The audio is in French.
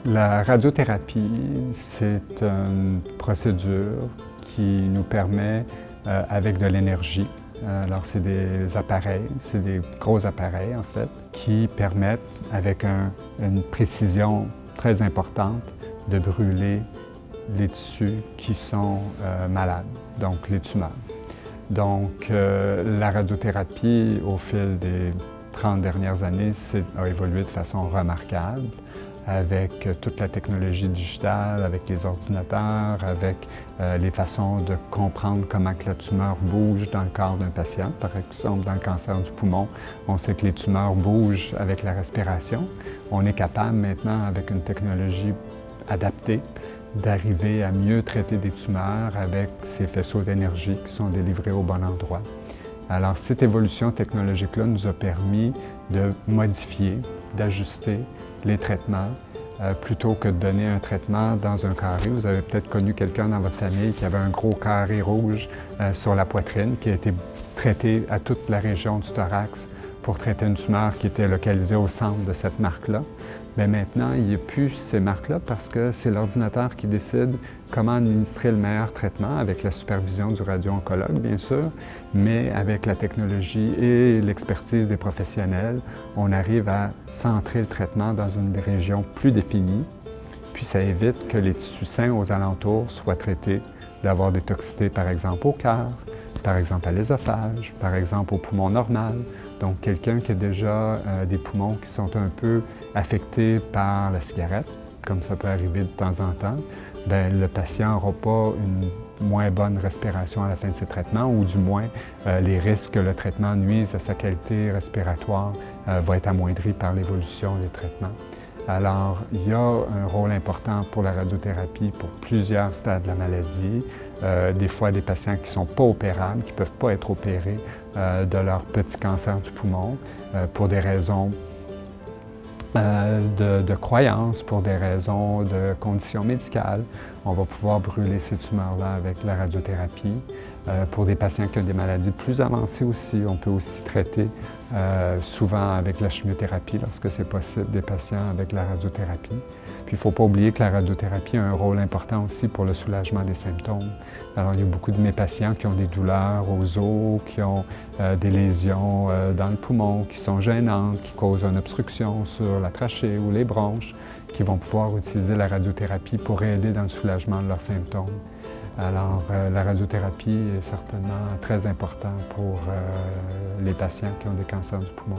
La radiothérapie, c'est une procédure qui nous permet, avec de l'énergie, alors c'est des appareils, c'est des gros appareils en fait, qui permettent, avec une précision très importante, de brûler les tissus qui sont malades, donc les tumeurs. Donc la radiothérapie, au fil des 30 dernières années, a évolué de façon remarquable, avec toute la technologie digitale, avec les ordinateurs, avec les façons de comprendre comment que la tumeur bouge dans le corps d'un patient. Par exemple, dans le cancer du poumon, on sait que les tumeurs bougent avec la respiration. On est capable maintenant, avec une technologie adaptée, d'arriver à mieux traiter des tumeurs avec ces faisceaux d'énergie qui sont délivrés au bon endroit. Alors, cette évolution technologique-là nous a permis de modifier, d'ajuster les traitements, plutôt que de donner un traitement dans un carré. Vous avez peut-être connu quelqu'un dans votre famille qui avait un gros carré rouge sur la poitrine, qui a été traité à toute la région du thorax pour traiter une tumeur qui était localisée au centre de cette marque-là. Mais maintenant, il n'y a plus ces marques-là parce que c'est l'ordinateur qui décide comment administrer le meilleur traitement avec la supervision du radio-oncologue, bien sûr, mais avec la technologie et l'expertise des professionnels, on arrive à centrer le traitement dans une région plus définie, puis ça évite que les tissus sains aux alentours soient traités d'avoir des toxicités, par exemple, au cœur, par exemple à l'ésophage, par exemple au poumon normal. Donc quelqu'un qui a déjà des poumons qui sont un peu affectés par la cigarette, comme ça peut arriver de temps en temps, bien, le patient n'aura pas une moins bonne respiration à la fin de ses traitements, ou du moins les risques que le traitement nuise à sa qualité respiratoire vont être amoindris par l'évolution des traitements. Alors, il y a un rôle important pour la radiothérapie pour plusieurs stades de la maladie. Des fois, des patients qui ne sont pas opérables, qui ne peuvent pas être opérés de leur petit cancer du poumon pour des raisons de croyances, pour des raisons de conditions médicales. On va pouvoir brûler ces tumeurs-là avec la radiothérapie. Pour des patients qui ont des maladies plus avancées aussi, on peut aussi traiter souvent avec la chimiothérapie lorsque c'est possible, des patients avec la radiothérapie. Puis il ne faut pas oublier que la radiothérapie a un rôle important aussi pour le soulagement des symptômes. Alors il y a beaucoup de mes patients qui ont des douleurs aux os, qui ont des lésions dans le poumon, qui sont gênantes, qui causent une obstruction sur la trachée ou les bronches, qui vont pouvoir utiliser la radiothérapie pour aider dans le soulagement de leurs symptômes. Alors, la radiothérapie est certainement très importante pour les patients qui ont des cancers du poumon.